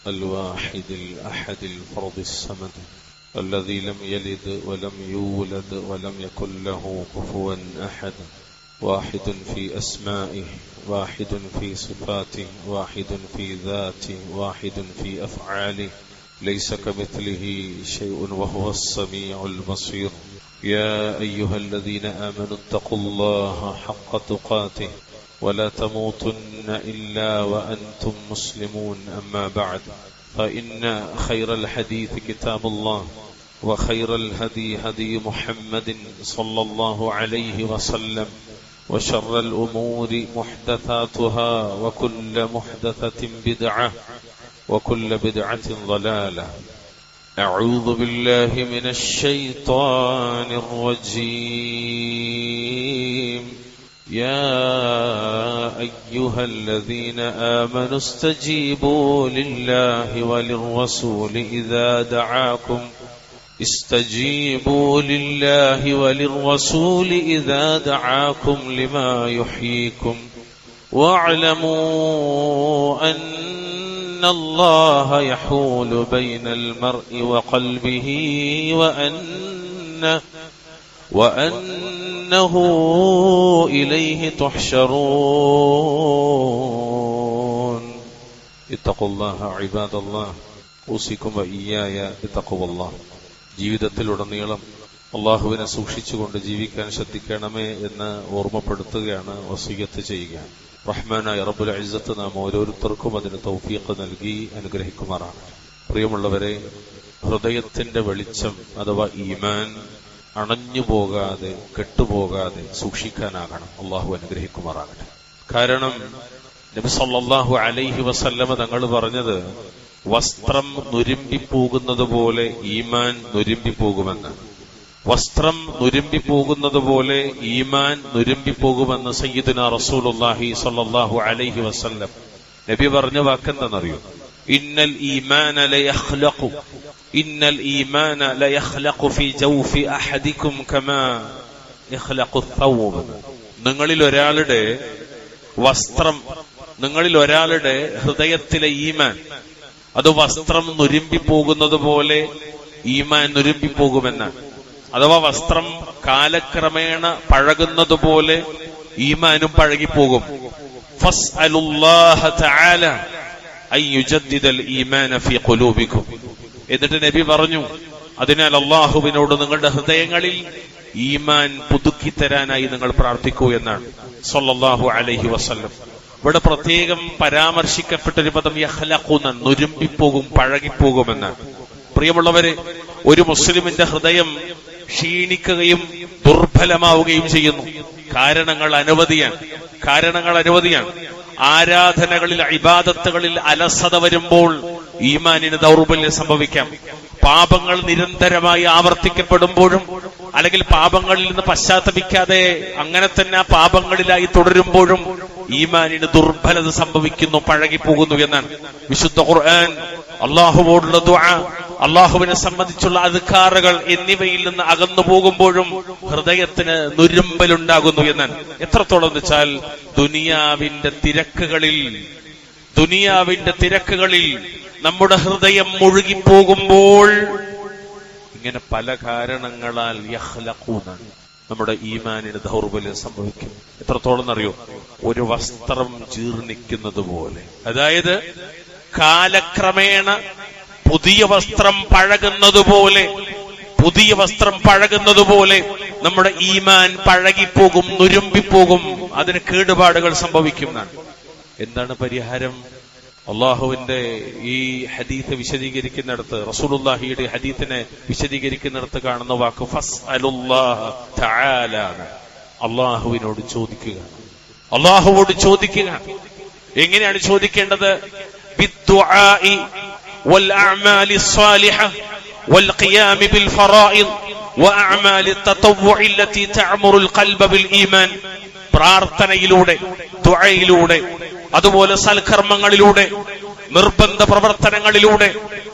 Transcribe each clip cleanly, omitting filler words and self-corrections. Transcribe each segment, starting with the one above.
الواحد الأحد الفرد الصمد الذي لم يلد ولم يولد ولم يكن له كفوا أحد واحد في أسمائه واحد في صفاته واحد في ذاته واحد في أفعاله ليس كمثله شيء وهو السميع البصير يا أيها الذين آمنوا اتقوا الله حق تقاته ولا تموتن إلا وأنتم مسلمون أما بعد فإن خير الحديث كتاب الله وخير الهدي هدي محمد صلى الله عليه وسلم وشر الأمور محدثاتها وكل محدثة بدعة وكل بدعة ضلالة أعوذ بالله من الشيطان الرجيم يا أيها الذين آمنوا استجيبوا لله وللرسول إذا دعاكم استجيبوا لله وللرسول إذا دعاكم لما يحييكم واعلموا أن الله يحول بين المرء وقلبه وأنه إليه تحشرون اتقوا الله عباد الله أوصيكم وإياي بتقوى الله ജീവിതത്തിലുടനീളം അള്ളാഹുവിനെ സൂക്ഷിച്ചുകൊണ്ട് ജീവിക്കാൻ ശ്രദ്ധിക്കണമേ എന്ന് ഓർമ്മപ്പെടുത്തുകയാണ്, വസിയത്ത് ചെയ്യുകയാണ്. റഹ്മാനായ റബ്ബുൽ ഇസ്സത്ത് നാം ഓരോരുത്തർക്കും അതിന് തൗഫീഖ് നൽകി അനുഗ്രഹിക്കുമാറാണ്. പ്രിയമുള്ളവരെ, ഹൃദയത്തിന്റെ വെളിച്ചം അഥവാ ഈമാൻ അണഞ്ഞു പോകാതെ കെട്ടുപോകാതെ സൂക്ഷിക്കാനാകണം. അള്ളാഹു അനുഗ്രഹിക്കുമാറാകട്ടെ. കാരണം നബി സല്ലല്ലാഹു അലൈഹി വസല്ലമ തങ്ങൾ പറഞ്ഞത്, വസ്ത്രം നുരുമ്പിപ്പോകുന്നത് പോലെ ഈമാൻ നുരുമ്പിപ്പോകുമെന്ന്. വസ്ത്രം നുരുമ്പിപ്പോകുന്നത് പോലെ ഈമാൻ നുരുമ്പിപ്പോകുമെന്ന് സയ്യിദുനാ റസൂലുള്ളാഹി സ്വല്ലല്ലാഹു അലൈഹി വസല്ലം നബി പറഞ്ഞ വാക്കെന്താണെന്നറിയോ? ഇന്നൽ ഈമാന ലയഖ്ലഖു ഫീ ജൗഫി അഹദികും കമാ യഖ്ലഖു ഥൗബ്. നിങ്ങളിൽ ഒരാളുടെ ഹൃദയത്തിലെ ഈമാൻ അത് വസ്ത്രം നുരുമ്പിപ്പോകുന്നത് പോലെ ഈമാൻ നുരുമ്പിപ്പോകുമെന്നാണ്. അഥവാ വസ്ത്രം കാലക്രമേണ പഴകുന്നത് പോലെ ഈമാനും പഴകിപ്പോകും. ഫസ്അലുല്ലാഹ തആല അൻ യുജദ്ദിദൽ ഈമാന ഫീ ഖുലൂബികും. എന്നിട്ട് നബി പറഞ്ഞു, അതിനാൽ അല്ലാഹുവിനോട് നിങ്ങളുടെ ഹൃദയങ്ങളിൽ ഈമാൻ പുതുക്കി തരാനായി നിങ്ങൾ പ്രാർത്ഥിക്കൂ എന്നാണ് സല്ലല്ലാഹു അലൈഹി വസല്ലം. ഇവിടെ പ്രത്യേകം പരാമർശിക്കപ്പെട്ടൊരു പദം യഖ്ലഖുന, നുരുമ്പിപ്പോകും, പഴകിപ്പോകുമെന്നാണ്. പ്രിയമുള്ളവരെ, ഒരു മുസ്ലിമിന്റെ ഹൃദയം ക്ഷീണിക്കുകയും ദുർബലമാവുകയും ചെയ്യുന്നു. കാരണങ്ങൾ അനവധിയാണ്. ആരാധനകളിൽ, ഇബാദത്തുകളിൽ അലസത വരുമ്പോൾ ഈമാനിന് ദൗർബല്യം സംഭവിക്കാം. പാപങ്ങൾ നിരന്തരമായി ആവർത്തിക്കപ്പെടുമ്പോഴും അല്ലെങ്കിൽ പാപങ്ങളിൽ നിന്ന് പശ്ചാത്തപിക്കാതെ അങ്ങനെ തന്നെ ആ പാപങ്ങളിലായി തുടരുമ്പോഴും ഈമാനിന് ദുർബലത സംഭവിക്കുന്നു, പഴകിപ്പോകുന്നു എന്നാണ്. വിശുദ്ധ ഖുർആൻ അള്ളാഹുവോടുള്ള ദുആ, അള്ളാഹുവിനെ സംബന്ധിച്ചുള്ള അദ്കാറുകൾ എന്നിവയിൽ നിന്ന് അകന്നു പോകുമ്പോഴും ഹൃദയത്തിന് നുരുമ്പലുണ്ടാകുന്നു എന്നാണ്. എത്രത്തോളം എന്ന് വെച്ചാൽ ദുനിയാവിന്റെ തിരക്കുകളിൽ നമ്മുടെ ഹൃദയം മുഴുകിപ്പോകുമ്പോൾ ഇങ്ങനെ പല കാരണങ്ങളാൽ യഖ്ലഖൂന, നമ്മുടെ ഈമാനിന് ദൗർബല്യം സംഭവിക്കും. എത്രത്തോളം എന്നറിയോ? ഒരു വസ്ത്രം ജീർണിക്കുന്നത് പോലെ. അതായത് കാലക്രമേണ പുതിയ വസ്ത്രം പഴകുന്നത് പോലെ നമ്മുടെ ഈമാൻ പഴകിപ്പോകും, നുരുമ്പിപ്പോകും, അതിന് കേടുപാടുകൾ സംഭവിക്കുന്നതാണ്. എന്താണ് പരിഹാരം? അള്ളാഹുവിന്റെ ഈ ഹദീത്ത് വിശദീകരിക്കുന്നിടത്ത്, റസൂലുള്ളാഹിയുടെ ഹദീത്തിനെ വിശദീകരിക്കുന്നിടത്ത് കാണുന്ന വാക്ക് ഫസ്അലുല്ലാഹ തആല, അള്ളാഹുവിനോട് ചോദിക്കുക. എങ്ങനെയാണ് ചോദിക്കേണ്ടത്? ബിദ്ദുആഇ വൽ അഅമാലി സ്വാലിഹ വൽ ഖിയാമ ബിൽ ഫറായിദ് വഅഅമാലി തതവ്വുഇ അല്ലതി തഅമുറുൽ ഖൽബ ബിൽ ഈമാൻ. പ്രാർത്ഥനയിലൂടെ, ദുആയിലൂടെ, അതുപോലെ സൽക്കർമ്മങ്ങളിലൂടെ, നിർബന്ധ പ്രവർത്തനങ്ങളിലൂടെ,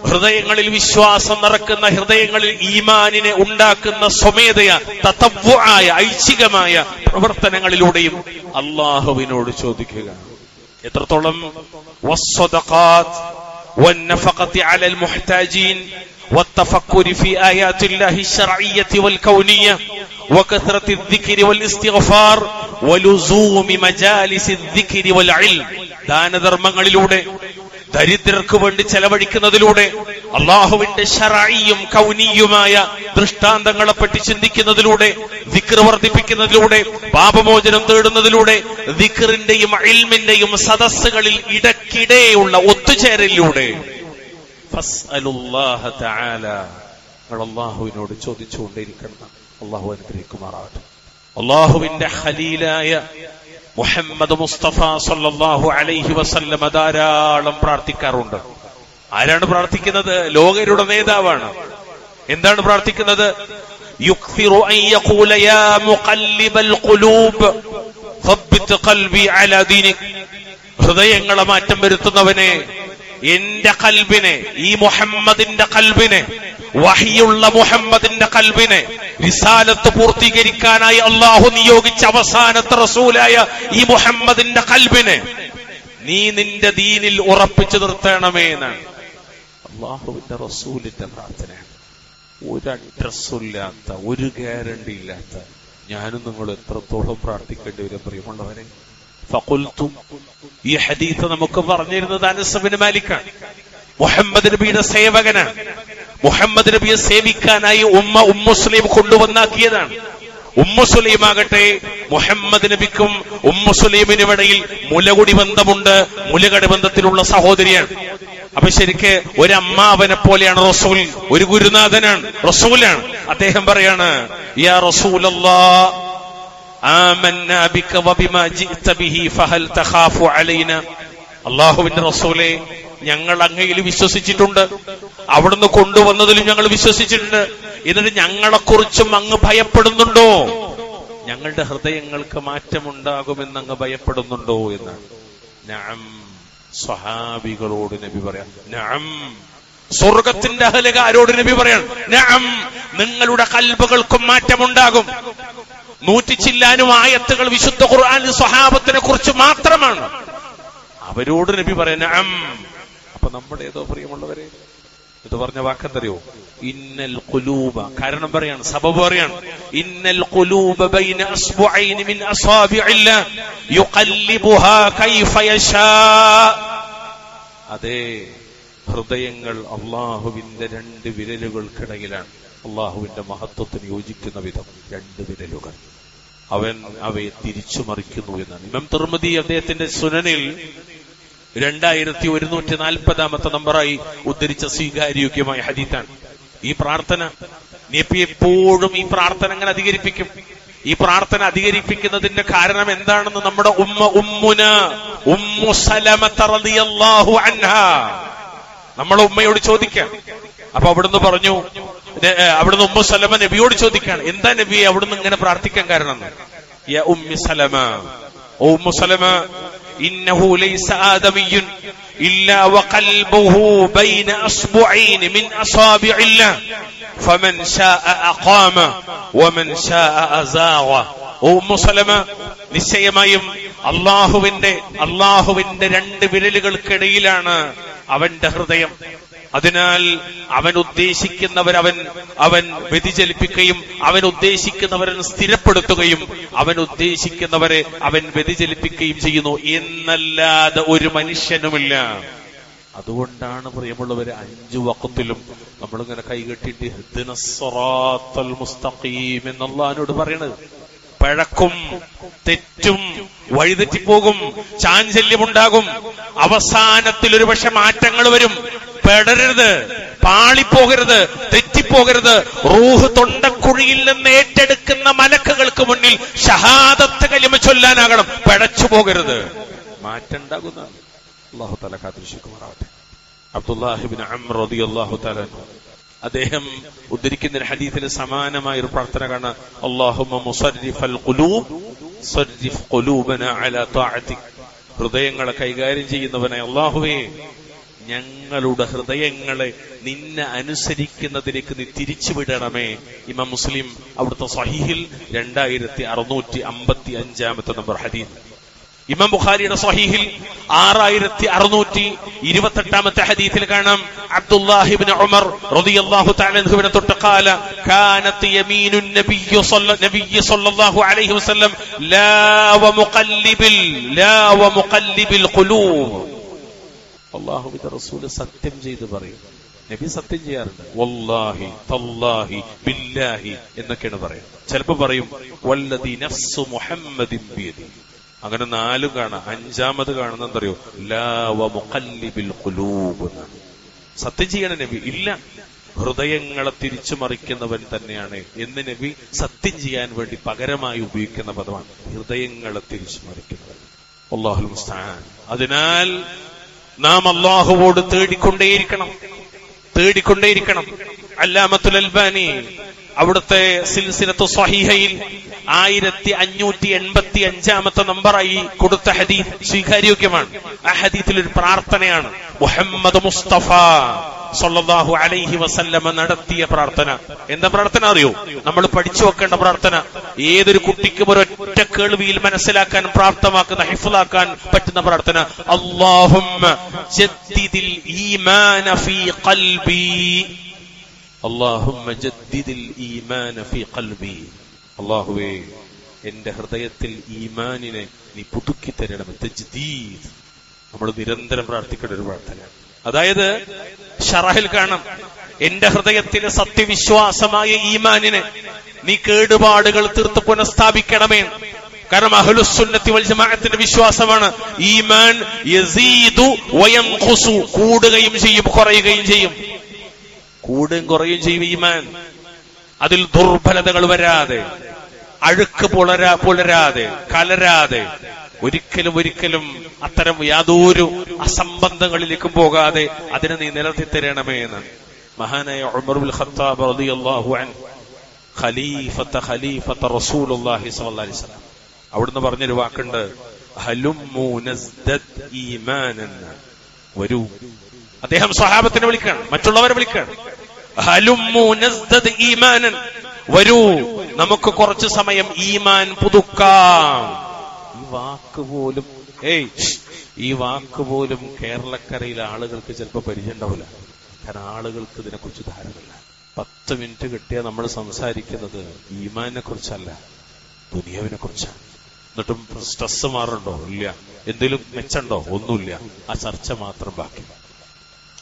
ഹൃദയങ്ങളിൽ വിശ്വാസം നിറക്കുന്ന, ഹൃദയങ്ങളിൽ ഈമാനിനെ ഉണ്ടാക്കുന്ന സ്വമേധയ തതവ്വുആയ ഐച്ഛികമായ പ്രവർത്തനങ്ങളിലൂടെയും അള്ളാഹുവിനോട് ചോദിക്കുക. എത്രത്തോളം? വസ്സദഖാത്ത്, والنفقة على المحتاجين والتفكر في آيات الله الشرعية والكونية وكثرة الذكر والاستغفار ولزوم مجالس الذكر والعلم. ദാനധർമ്മങ്ങളിലൂടെ ദരിദ്രർക്ക് വേണ്ടി ചെലവഴിക്കുന്നതിലൂടെ അള്ളാഹുവിന്റെ ശറഈയും കൗനിയുമായ ദൃഷ്ടാന്തങ്ങളെപ്പറ്റി ചിന്തിക്കുന്നതിലൂടെ ദിക്ർ വർദ്ധിപ്പിക്കുന്നതിലൂടെ പാപമോചനം തേടുന്നതിലൂടെ ദിക്റിന്റെയും ഇൽമിന്റെയും സദസ്സുകളിൽ ഇടയ്ക്കിടെയുള്ള ഒത്തുചേരലിലൂടെ ഫസ്അലുല്ലാഹ തആല അല്ലാഹുവിനോട് ചോദിച്ചുകൊണ്ടിരിക്കണം. അല്ലാഹു അനുഗ്രഹിക്കുമാറാകട്ടെ. അല്ലാഹുവിന്റെ ഖലീലായ മുഹമ്മദ് മുസ്തഫ സല്ലല്ലാഹു അലൈഹി വസല്ലം ധാരാളം പ്രാർത്ഥിക്കാറുണ്ട്. ആരാണ് പ്രാർത്ഥിക്കുന്നത്? ലോകരുടെ നേതാവാണ്. എന്താണ് പ്രാർത്ഥിക്കുന്നത്? യുക്സിറു അൻ യഖൂല യാ മുഖല്ലിബൽ ഖുലൂബ് സബ്ബിത് ഖൽബി അലാ ദീനിക്. ഹൃദയങ്ങളെ മാറ്റം വരുത്തുന്നവനെ, എന്റെ കൽബിനെ, ഈ മുഹമ്മദിന്റെ കൽബിനെ, വഹിയുള്ള മുഹമ്മദിന്റെ കൽബിനെ, റിസാലത്ത് പൂർത്തീകരിക്കാനായി അള്ളാഹു നിയോഗിച്ച അവസാനത്തെ റസൂലായ ഈ മുഹമ്മദിന്റെ കൽബിനെ നീ നിന്റെ ദീനിൽ ഉറപ്പിച്ചു നിർത്തണമേ എന്നാണ് അള്ളാഹുവിന്റെ റസൂലിന്റെ പ്രാർത്ഥനയാണ്. ഒരു അഡ്രസ്സില്ലാത്ത, ഒരു ഗ്യാരണ്ടി ഇല്ലാത്ത ഞാനും നിങ്ങൾ എത്രത്തോളം പ്രാർത്ഥിക്കേണ്ടി വരും പ്രിയമുള്ളവരെ. ഫഖുൽതു, ഈ ഹദീസ് നമുക്ക് പറഞ്ഞിരുന്നത് അനസ് ബിൻ മാലിക്കാണ്. മുഹമ്മദ് നബിയുടെ സേവകനാണ്. മുഹമ്മദ് നബിയെ സേവിക്കാനായി ഉമ്മു സുലൈം കൊണ്ടുവന്നാക്കിയതാണ്. ഉമ്മു സുലൈം ആകട്ടെ മുഹമ്മദ് നബിക്കും ഉമ്മു സുലൈമിനും ഇടയിൽ മുലകുടി ബന്ധമുണ്ട്. മുലകടി ബന്ധത്തിലുള്ള സഹോദരിയാണ്. അപ്പൊ ശരിക്ക് ഒരമ്മാവനെ പോലെയാണ് റസൂൽ. ഒരു ഗുരുനാഥനാണ്, റസൂലാണ്. അദ്ദേഹം പറയാണ്, യാ റസൂലല്ലാഹ് ആമന്നാ ബിക വബിമാ ജിഅത ബിഹി ഫഹൽ തഖാഫു അലൈനാ. അല്ലാഹുവിന്റെ റസൂലേ, ഞങ്ങൾ അങ്ങയിൽ വിശ്വസിച്ചിട്ടുണ്ട്, അവിടുന്ന് കൊണ്ടുവന്നതിലും ഞങ്ങൾ വിശ്വസിച്ചിട്ടുണ്ട്. എന്നിട്ട് ഞങ്ങളെക്കുറിച്ചും അങ്ങ് ഭയപ്പെടുന്നുണ്ടോ? ഞങ്ങളുടെ ഹൃദയങ്ങൾക്ക് മാറ്റമുണ്ടാകുമെന്ന് അങ്ങ് ഭയപ്പെടുന്നുണ്ടോ എന്നാണ്. നഅം. സ്വഹാബികളോട് നബി പറയാം നഅം. സ്വർഗത്തിന്റെ അഹ്ലുകാരോട് നബി പറയാം നഅം, നിങ്ങളുടെ കൽബുകൾക്കും മാറ്റമുണ്ടാകും. 100 ചില്ലാനും ആയത്തുകൾ വിശുദ്ധ ഖുർആനിൽ സ്വഹാബത്തിനെ കുറിച്ച് മാത്രമാണ്. അവരോട് നബി പറയാം നഅം. അപ്പൊ നമ്മുടെ ഏതോ പ്രിയമുള്ളവരെ ഇത് പറഞ്ഞ വാക്കെന്തറിയോ? ഇന്നൽ ഖുലൂബ. കാരണം പറയാണ്, സബബ് പറയാണ്, ഇന്നൽ ഖുലൂബ ബൈന അസ്ബുഐനി മിൻ അസാബിഇല്ലാഹ് യുഖല്ലിബുഹാ കൈഫ യശാ. അതെ, ഹൃദയങ്ങൾ അള്ളാഹുവിന്റെ 2 വിരലുകൾക്കിടയിലാണ്. അള്ളാഹുവിന്റെ മഹത്വത്തിന് യോജിക്കുന്ന വിധം 2 വിരലുകൾ അവൻ അവയെ തിരിച്ചു മറിക്കുന്നു എന്നാണ്. ഇമാം തിർമിദി അദ്ദേഹത്തിന്റെ സുനനിൽ 2140 നമ്പറായി ഉദ്ധരിച്ച സ്വീകാര്യോഗ്യമായ ഹദീസാണ് ഈ പ്രാർത്ഥന. നബി എപ്പോഴും ഈ പ്രാർത്ഥന അങ്ങനെ അധികരിപ്പിക്കും. ഈ പ്രാർത്ഥന അധികരിപ്പിക്കുന്നതിന്റെ കാരണം എന്താണെന്ന് നമ്മുടെ ഉമ്മു സലമത റളിയല്ലാഹു അൻഹാ നമ്മളെ ഉമ്മയോട് ചോദിക്കാം. അപ്പൊ അവിടുന്ന് പറഞ്ഞു, അവിടുന്ന് ഉമ്മു സലമ നബിയോട് ചോദിക്കാണ്, എന്താ നബിയെ അവിടുന്ന് ഇങ്ങനെ പ്രാർത്ഥിക്കാൻ കാരണം? യാ ഉമ്മി സലമ, ഓ ഉമ്മു സലമ, ഇന്നഹു ലൈസ ആദമിയ്യുൻ ഇല്ലാ വഖൽബുഹു ബൈന അസ്ബുഐനി മിൻ അസാബിഇല്ലാഹ് ഫമൻ ശാഅ അഖാമ വമൻ ശാഅ അസാഗ. ഓ ഉമ്മു സലമ, നിശ്ചയമായും അള്ളാഹുവിന്റെ 2 വിരലുകൾക്കിടയിലാണ് അവന്റെ ഹൃദയം. അതിനാൽ അവൻ അവൻ വ്യതിചലിപ്പിക്കുകയും അവൻ ഉദ്ദേശിക്കുന്നവരെ സ്ഥിരപ്പെടുത്തുകയും അവൻ ഉദ്ദേശിക്കുന്നവരെ അവൻ വ്യതിചലിപ്പിക്കുകയും ചെയ്യുന്നു എന്നല്ലാതെ ഒരു മനുഷ്യനുമില്ല. അതുകൊണ്ടാണ് പ്രിയമുള്ളവരെ 5 വഖത്തിലും നമ്മളിങ്ങനെ കൈകെട്ടിട്ട് ഇഹ്ദിനസ് സിറാത്തൽ മുസ്തഖീം എന്ന് അല്ലാഹുവിനോട് പറയണത്. പഴക്കും തെറ്റും വഴിതെറ്റിപ്പോകും, ചാഞ്ചല്യമുണ്ടാകും, അവസാനത്തിൽ ഒരു പക്ഷെ മാറ്റങ്ങൾ വരും. പെടരുത്, പാളിപ്പോകരുത്, തെറ്റിപ്പോകരുത്. റൂഹ് തൊണ്ടക്കുഴിയിൽ നിന്ന് ഏറ്റെടുക്കുന്ന മലക്കുകൾക്ക് മുന്നിൽ ഷഹാദത്ത് കലിമ ചൊല്ലാനാകണം. പഴച്ചു പോകരുത്, മാറ്റം ഉണ്ടാകുന്നതാണ്. അല്ലാഹു തആല കാത്തുരക്ഷിക്കുമാറാവട്ടെ. അബ്ദുല്ലാഹി ഇബ്നു അംർ റളിയല്ലാഹു തആല അദ്ദേഹം ഉദ്ധരിക്കുന്ന ഹദീസിൽ സമാനമായ ഒരു പ്രാർത്ഥന കാണാം. അല്ലാഹുമ്മ മുസർരിഫൽ ഖുലൂബ് സർരിഫ് ഖുലൂബനാ അലാ തഅതിക്. ഹൃദയങ്ങളെ കൈകാര്യം ചെയ്യുന്നവനെ അല്ലാഹുവേ, ഞങ്ങളുടെ ഹൃദയങ്ങളെ നിന്നെ അനുസരിക്കുന്നതിലേക്ക് നീ തിരിച്ചുവിടണമേ. ഇമാം മുസ്ലിം അവിടുത്തെ സ്വഹീഹിൽ 2655 നമ്പർ ഹദീസ്. ഇമാം ബുഖാരിയുടെ സ്വഹീഹിൽ 6628 ഹദീസിൽ കാണാം, അബ്ദുല്ലാഹി ഇബ്നു ഉമർ റളിയല്ലാഹു തആല അൻഹുവിനെ തൊട്ട് ഖാല കാനത് യമീനുൻ നബിയ്യ സ്വല്ലല്ലാഹു അലൈഹി വസല്ലം ലാ വ മുഖല്ലിബിൽ ഖുലൂബ്. അല്ലാഹുവിന്റെ റസൂൽ സത്യം ചെയ്ത് പറയും. നബി സത്യം ചെയ്യാറുണ്ട്. വല്ലാഹി തല്ലാഹി ബില്ലാഹി എന്നൊക്കെയാണ് പറയുന്നത്. ചിലപ്പോ പറയും വല്ലദി നഫ്സു മുഹമ്മദിൻ ബിയദി. അങ്ങനെ 4 കാണാം. 5ാമത് കാണുന്ന എന്തറിയോ, ലാ വ മുഖല്ലിബിൽ ഖുലൂബ് എന്നാണ്. സത്യം ചെയ്യണ നബി ഇല്ല, ഹൃദയങ്ങളെ തിരിച്ചു മറിക്കുന്നവൻ തന്നെയാണ് എന്ന് നബി സത്യം ചെയ്യാൻ വേണ്ടി പകരമായി ഉപയോഗിക്കുന്ന പദമാണ് ഹൃദയങ്ങളെ തിരിച്ചു മറിക്കുന്നവൻ. അല്ലാഹുൽ മുസ്തആൻ. അതിനാൽ നാം അല്ലാഹുവോട് തേടിക്കൊണ്ടേയിരിക്കണം. അല്ലാമത്തുൽ അൽബാനി അവിടുത്തെ സിൽസിലത്തു സ്വഹീഹയിൽ 1585 നമ്പറായി കൊടുത്ത ഹദീസ് സ്വീകാര്യോഗ്യമാണ്. ആ ഹദീസിൽ ഒരു പ്രാർത്ഥനയാണ്. മുഹമ്മദ് മുസ്തഫ സല്ലല്ലാഹു അലൈഹി വസല്ലമ നടത്തിയ പ്രാർത്ഥന. എന്താ പ്രാർത്ഥന അറിയോ? നമ്മൾ പഠിച്ചു വെക്കേണ്ട പ്രാർത്ഥന. ഏതൊരു കുട്ടിക്കും ഒരൊറ്റ കേൾവിയിൽ മനസ്സിലാക്കാൻ പ്രാപ്തമാക്കുന്ന, ഹിഫ്ളാക്കാൻ പറ്റുന്ന പ്രാർത്ഥന. അല്ലാഹുമ്മ ജദ്ദിദിൽ ഈമാന ഫീ ഖൽബി. അല്ലാഹുമ്മ ജദ്ദിദിൽ ഈമാന ഫീ ഖൽബി. അല്ലാഹുവേ, എന്റെ ഹൃദയത്തിൽ ഈമാനിനെ നീ പുതുക്കി തരണമേ. തജ്ദീദ് നമ്മൾ നിരന്തരം പ്രാർത്ഥിക്കേണ്ട ഒരു പ്രാർത്ഥന. അതായത് ശറഹിൽ കാണാം, എന്റെ ഹൃദയത്തിലെ സത്യവിശ്വാസമായ ഈമാനിനെ നീ കേടുപാടുകൾ തീർത്ത് പുനഃസ്ഥാപിക്കണമേ. കാരണം അഹ്ലുസുന്നത്തി വൽ ജമാഅത്തിന്റെ വിശ്വാസമാണ് ഈമാൻ യസീദു വയൻഖുസു, കൂടുകയും ചെയ്യും കുറയുകയും ചെയ്യും. കൂടുകയും കുറയുകയും ചെയ്യും ഈമാൻ. അതിൽ ദുർബലതകൾ വരാതെ, അഴുക്ക് പുലരാതെ, കലരാതെ, ഒരിക്കലും അത്തരം യാതൊരു അസംബന്ധങ്ങളിലേക്കും പോകാതെ അതിനെ നീ നിലനിർത്തി തരണമേ എന്ന് മഹാനായ ഉമർ ഇബ്നുൽ ഖത്താബ് റളിയല്ലാഹു അൻഹു ഖലീഫത്ത റസൂലുള്ളാഹി സ്വല്ലല്ലാഹി അലൈഹി വസല്ലം അവിടുന്ന് പറഞ്ഞൊരു വാക്കുണ്ട്, ഹലുമ്മു നസ്ദദ് ഈമാനൻ. വരൂ. അദ്ദേഹം സ്വഹാബത്തിനെ വിളിക്കാണ്, മറ്റുള്ളവരെ വിളിക്കാണ്. ഹലുമ്മു നസ്ദദ് ഈമാനൻ. വരൂ, നമുക്ക് കുറച്ചു സമയം ഈമാൻ പുതുക്കാം. ഈ വാക്ക് പോലും കേരളക്കരയിലെ ആളുകൾക്ക് ചിലപ്പോൾ പരിചയം ഉണ്ടാവില്ല. കാരണം ആളുകൾക്ക് ഇതിനെക്കുറിച്ച് ധാരണയില്ല. 10 മിനിറ്റ് കിട്ടിയാൽ നമ്മൾ സംസാരിക്കുന്നത് ഈമാനിനെ കുറിച്ചല്ല, ദുനിയാവിനെ കുറിച്ചാണ്. എന്നിട്ടും സ്ട്രെസ് മാറുണ്ടോ? ഇല്ല. എന്തെങ്കിലും മെച്ചമുണ്ടോ? ഒന്നുമില്ല. ആ ചർച്ച മാത്രം ബാക്കി.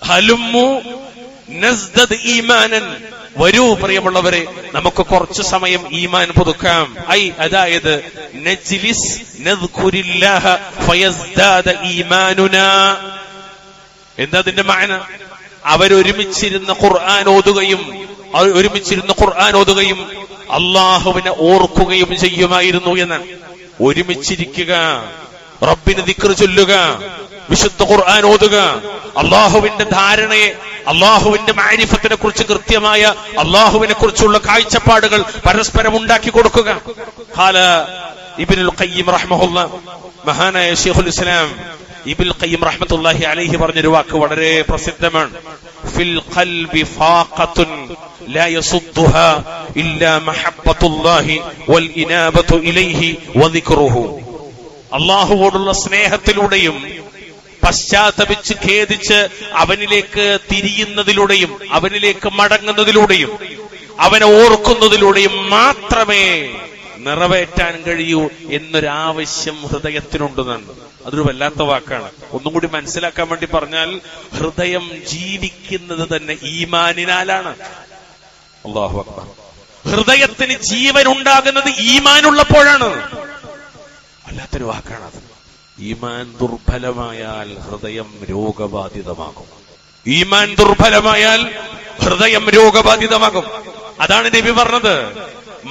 ഹലുമ്മു നസ്ദദ് ഈമാനൻ. വരൂ പ്രിയമുള്ളവരെ, നമുക്ക് കുറച്ചു സമയം ഈമാൻ പുതുക്കാം. അതായത് നജ്ലിസ് നദ്കുരില്ലാഹ ഫയസ്ദാദ ഈമാനുനാ. എന്താ അതിന്റെ മഅന? അവരൊരുമിച്ചിരുന്ന് ഖുർആൻ ഓതുകയും അള്ളാഹുവിനെ ഓർക്കുകയും ചെയ്യുമായിരുന്നു എന്നാണ്. ഒരുമിച്ചിരിക്കുക, റബ്ബിനെ ദിക്ർ ചൊല്ലുക, വിശുദ്ധ ഖുർആൻ ഓതുക, അള്ളാഹുവിന്റെ ധാരണയെ, അള്ളാഹുവിന്റെ മാരിഫത്തിനെ കുറിച്ച് കൃത്യമായ അള്ളാഹുവിനെ കുറിച്ചുള്ള കാഴ്ചപ്പാടുകൾ പരസ്പരം ഉണ്ടാക്കി കൊടുക്കുക. ഖാല ഇബ്നുൽ ഖയ്യിം റഹ്മഹുല്ലാഹ്, മഹാനായ ശൈഖുൽ ഇസ്ലാം ഇബ്നുൽ ഖയ്യിം റഹ്മത്തുള്ളാഹി അലൈഹി പറഞ്ഞൊരു വാക്ക് വളരെ പ്രസിദ്ധമാണ്. ഫിൽ ഖൽബി ഫാഖത്തുൻ ലാ യസുദ്ദുഹാ ഇല്ലാ മഹബ്ബത്തുല്ലാഹി വൽ ഇനാബത്തു ഇലൈഹി വദിക്റുഹു. അള്ളാഹുവോടുള്ള സ്നേഹത്തിലൂടെയും പശ്ചാത്തപിച്ച് ഖേദിച്ച് അവനിലേക്ക് തിരിയുന്നതിലൂടെയും അവനിലേക്ക് മടങ്ങുന്നതിലൂടെയും അവനെ ഓർക്കുന്നതിലൂടെയും മാത്രമേ നിറവേറ്റാൻ കഴിയൂ എന്നൊരാവശ്യം ഹൃദയത്തിനുണ്ടെന്നാണ്. അതൊരു വല്ലാത്ത വാക്കാണ്. ഒന്നും കൂടി മനസ്സിലാക്കാൻ വേണ്ടി പറഞ്ഞാൽ, ഹൃദയം ജീവിക്കുന്നത് തന്നെ ഈമാനിനാലാണ്. അല്ലാഹു അക്ബർ. ഹൃദയത്തിന് ജീവൻ ഉണ്ടാകുന്നത് ഈമാനുള്ളപ്പോഴാണ്. വല്ലാത്തൊരു വാക്കാണത്. ഈമാൻ ദുർബലമായാൽ ഹൃദയം രോഗബാധിതമാകും. അതാണ് നബി പറഞ്ഞത്.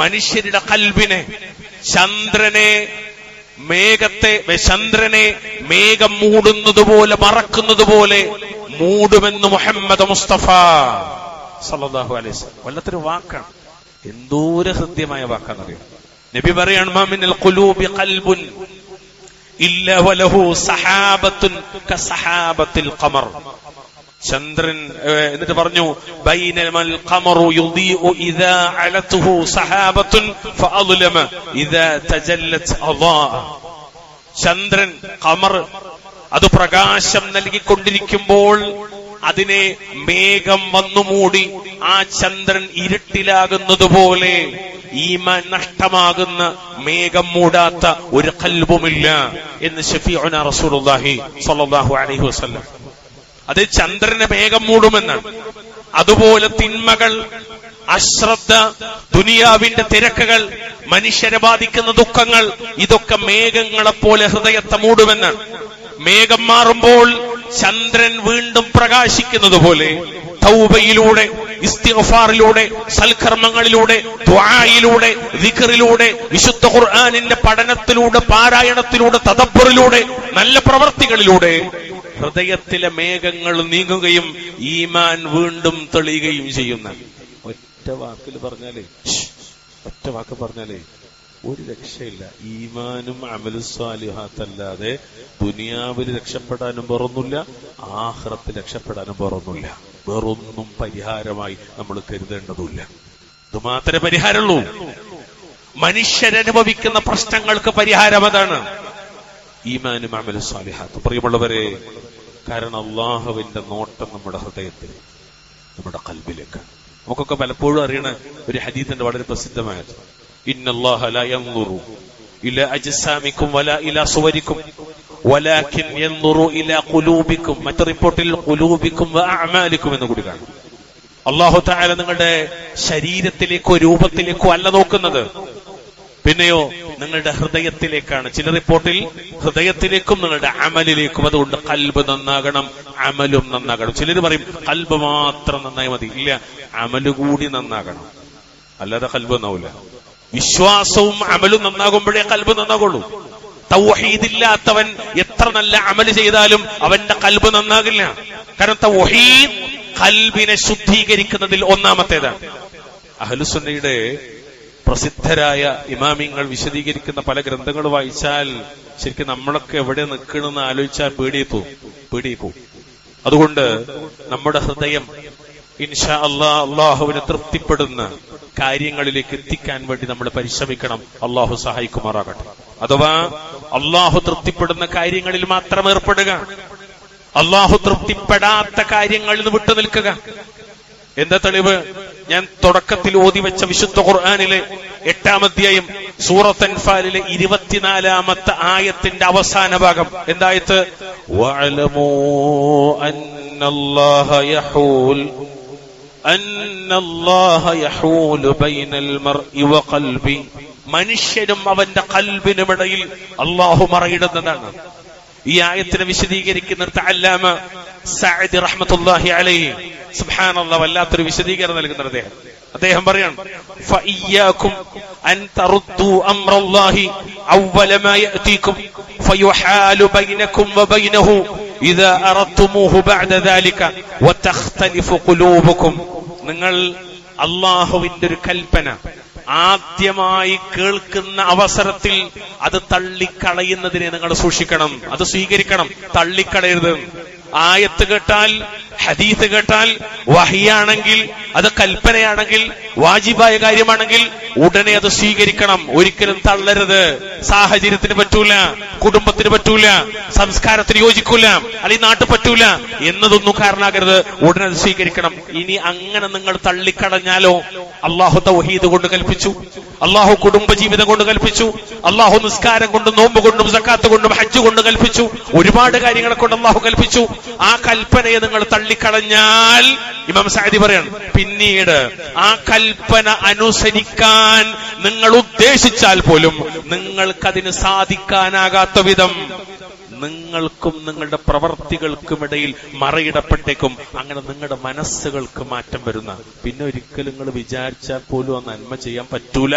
മനുഷ്യരുടെ കൽബിനെ, ചന്ദ്രനെ മേഘം മൂടുന്നത് പോലെ, മറക്കുന്നത് പോലെ മൂടുമെന്ന് മുഹമ്മദ് മുസ്തഫ സല്ലല്ലാഹു അലൈഹി വസല്ലം. വല്ലാത്തൊരു വാക്കാണ്. എന്തോര ഹൃദ്യമായ വാക്കാണെന്നറിയാം. നബി പറയാണ്, മാ മിനൽ ഖുലൂബി ഖൽബുൻ ഇല്ലാ വലഹു സഹാബത്തുൻ കസഹാബത്തിൽ ഖമർ. ചന്ദ്രൻ എന്നിട്ട് പറഞ്ഞു, ബൈനൽ ഖമറു യുദീഉ ഇദാ അലതുഹു സഹാബത്തുൻ ഫഅദ്ലമ ഇദാ തജല്ലത് അദാഅ. ചന്ദ്രൻ, ഖമർ, അത് പ്രകാശം നൽകിക്കൊണ്ടിരിക്കുമ്പോൾ അതിനെ മേഘം വന്നുമൂടി ആ ചന്ദ്രൻ ഇരുട്ടിലാകുന്നതുപോലെ ഈമാൻ നഷ്ടമാകുന്ന മേഘം മൂടാത്ത ഒരു ഖൽബുമില്ല എന്ന് ശഫീഉനാ റസൂലുള്ളാഹി സ്വല്ലല്ലാഹു അലൈഹി വസല്ലം. അത് ചന്ദ്രനെ മേഘം മൂടുമെന്നാണ്. അതുപോലെ തിന്മകൾ, അശ്രദ്ധ, ദുനിയാവിന്റെ തിരക്കുകൾ, മനുഷ്യരെ ബാധിക്കുന്ന ദുഃഖങ്ങൾ, ഇതൊക്കെ മേഘങ്ങളെപ്പോലെ ഹൃദയത്തെ മൂടുമെന്നാണ്. മേഘം മാറുമ്പോൾ ചന്ദ്രൻ വീണ്ടും പ്രകാശിക്കുന്നത് പോലെ തൗബയിലൂടെ, ഇസ്തിഗ്ഫാറിലൂടെ, സൽക്കർമ്മങ്ങളിലൂടെ, ദുആയിലൂടെ, ദിക്റിലൂടെ, വിശുദ്ധ ഖുർആനിന്റെ പഠനത്തിലൂടെ, പാരായണത്തിലൂടെ, തദബ്ബുറിലൂടെ, നല്ല പ്രവർത്തികളിലൂടെ ഹൃദയത്തിലെ മേഘങ്ങൾ നീങ്ങുകയും ഈമാൻ വീണ്ടും തെളിയുകയും ചെയ്യുന്ന ഒറ്റ വാക്ക് പറഞ്ഞാലേ ഒരു രക്ഷയില്ല. ഈമാനും അമലു സ്വാലിഹാത്തല്ലാതെ ദുനിയാവിൽ രക്ഷപ്പെടാനും വേറൊന്നുമില്ല, ആഖിറത്തിൽ രക്ഷപ്പെടാനും വേറൊന്നുമില്ല. വേറൊന്നും പരിഹാരമായി നമ്മൾ കരുതേണ്ടതുമില്ല. ഇത് മാത്രമേ പരിഹാരമുള്ളൂ. മനുഷ്യരനുഭവിക്കുന്ന പ്രശ്നങ്ങൾക്ക് പരിഹാരം അതാണ് ഈമാനും അമലു സ്വാലിഹാത്ത്. പ്രിയമുള്ളവരെ, കാരണം അള്ളാഹുവിന്റെ നോട്ടം നമ്മുടെ ഹൃദയത്തിൽ, നമ്മുടെ ഖൽബിലേക്കാണ്. നമുക്കൊക്കെ പലപ്പോഴും അറിയണ ഒരു ഹദീസിന്റെ വളരെ പ്രസിദ്ധമായത്, ഇന്നല്ലാഹ ലാ യൻദുറു ഇലാ അജ്സാമിക്കും വലാ ഇലാ സുവരിക്കും വലാകിൻ യൻദുറു ഇലാ ഖുലൂബിക്കും. മറ്റൊരു റിപ്പോർട്ടിൽ ഖുലൂബിക്കും വഅഅമാലിക്കും എന്ന് കൂടി കാണും. അല്ലാഹു തആല നിങ്ങളുടെ ശരീരത്തിലേക്കോ രൂപത്തിലേക്കോ അല്ല നോക്കുന്നത്, പിന്നെയോ നിങ്ങളുടെ ഹൃദയത്തിലേക്കാണ്. ചില റിപ്പോർട്ടിൽ ഹൃദയത്തിലേക്കും നിങ്ങളുടെ അമലിലേക്കും. അതുകൊണ്ട് ഖൽബ് നന്നാകണം, അമലും നന്നാകണം. ചിലർ പറയും ഖൽബ് മാത്രം നന്നായി മതി. ഇല്ല, അമല് കൂടി നന്നാകണം, അല്ലാതെ ഖൽബ് നന്നാവില്ല. വിശ്വാസവും അമലും നന്നാകുമ്പോഴേ ഖൽബ് നന്നാകുള്ളൂ. തൗഹീദില്ലാത്തവൻ എത്ര നല്ല അമല് ചെയ്താലും അവന്റെ ഖൽബ് നന്നാകില്ല. കാരണം തൗഹീദ് ഖൽബിനെ ശുദ്ധീകരിക്കുന്നതിൽ ഒന്നാമത്തേതാണ്. അഹ്ലുസുന്നയുടെ പ്രസിദ്ധരായ ഇമാമിങ്ങൾ വിശദീകരിക്കുന്ന പല ഗ്രന്ഥങ്ങൾ വായിച്ചാൽ ശരിക്കും നമ്മളൊക്കെ എവിടെ നിൽക്കണമെന്ന് ആലോചിച്ചാൽ പേടിയിപ്പോ. അതുകൊണ്ട് നമ്മുടെ ഹൃദയം ഇൻഷാ അല്ലാഹ് അള്ളാഹുവിനെ തൃപ്തിപ്പെടുന്ന കാര്യങ്ങളിലേക്ക് എത്തിക്കാൻ വേണ്ടി നമ്മൾ പരിശ്രമിക്കണം. അള്ളാഹു സഹായിക്കുമാറാകട്ടെ. അഥവാ അള്ളാഹു തൃപ്തിപ്പെടുന്ന കാര്യങ്ങളിൽ മാത്രം ഏർപ്പെടുക, അള്ളാഹു തൃപ്തിപ്പെടാത്ത കാര്യങ്ങളിൽ നിന്ന് വിട്ടു നിൽക്കുക. എന്താ തെളിവ്? ഞാൻ തുടക്കത്തിൽ ഓതിവെച്ച വിശുദ്ധ ഖുർആനിലെ 8-ാം അധ്യായം സൂറത്ത് അൻഫാലിലെ 24-ാമത്തെ ആയത്തിന്റെ അവസാന ഭാഗം. എന്തായത്? വഅലമൂ അന്നല്ലാഹ യഹൂലു ബൈനൽ മർഇ വഖൽബി. മനുഷ്യനും അവന്റെ ഖൽബിനുമിടയിൽ അല്ലാഹു മറയിടുന്നതാണ്. ഈ ആയത്തിനെ വിശദീകരിക്കുന്ന അല്ലാമ സഅദി റഹ്മത്തുള്ളാഹി അലൈഹി സുബ്ഹാനല്ലാഹ് വല്ലാത്തൊരു വിശദീകരണം നൽകുന്നത് അദ്ദേഹം പറയാണ്, ഫഇയ്യാകും അൻ തറുദ്ദു അംറല്ലാഹി അവ്വല മാ യഅതീകും ഫയുഹാലു ബൈനകും വബൈനഹു ഇദാ അറദ്തുമൂഹു ബഅദ ദാലിക വതഖ്തലിഫു ഖുലൂബുകും. നിങ്ങൾ അല്ലാഹുവിന്റെ ഒരു കൽപ്പന ആദ്യമായി കേൾക്കുന്ന അവസരത്തിൽ അത് തള്ളിക്കളയുന്നതിനെ നിങ്ങൾ സൂക്ഷിക്കണം, അത് സ്വീകരിക്കണം, തള്ളിക്കളയരുത്. ആയത്ത് കേട്ടാൽ, ഹദീസ് കേട്ടാൽ, വഹിയാണെങ്കിൽ, അത് കൽപ്പനയാണെങ്കിൽ, വാജിബായ കാര്യമാണെങ്കിൽ ഉടനെ അത് സ്വീകരിക്കണം. ഒരിക്കലും തള്ളരുത്. സാഹചര്യത്തിന് പറ്റൂല, കുടുംബത്തിന് പറ്റൂല, സംസ്കാരത്തിന് യോജിക്കൂല, അല്ലെങ്കിൽ നാട്ടിൽ പറ്റൂല എന്നതൊന്നും കാരണമാകരുത്. ഉടനെ അത് സ്വീകരിക്കണം. ഇനി അങ്ങനെ നിങ്ങൾ തള്ളിക്കളഞ്ഞാലോ, അള്ളാഹു തൗഹീദ് കൊണ്ട് കൽപ്പിച്ചു, അള്ളാഹു കുടുംബജീവിതം കൊണ്ട് കൽപ്പിച്ചു, അള്ളാഹു നിസ്കാരം കൊണ്ടും നോമ്പ് കൊണ്ടും സക്കാത്ത് കൊണ്ടും ഹജ്ജ് കൊണ്ട് കൽപ്പിച്ചു, ഒരുപാട് കാര്യങ്ങളെ കൊണ്ട് അള്ളാഹു കൽപ്പിച്ചു. ആ കൽപ്പനയെ നിങ്ങൾ തള്ളിക്കളഞ്ഞാൽ, ഇമാം സഅദി പറയാണ്, പിന്നീട് ആ കൽപ്പന അനുസരിക്കാൻ നിങ്ങൾ ഉദ്ദേശിച്ചാൽ പോലും നിങ്ങൾക്കതിന് സാധിക്കാനാകാത്ത വിധം നിങ്ങൾക്കും നിങ്ങളുടെ പ്രവർത്തികൾക്കുമിടയിൽ മറയിടപ്പെട്ടേക്കും. അങ്ങനെ നിങ്ങളുടെ മനസ്സുകൾക്ക് മാറ്റം വരുന്ന, പിന്നെ ഒരിക്കലും നിങ്ങൾ വിചാരിച്ചാൽ പോലും ആ നന്മ ചെയ്യാൻ പറ്റൂല.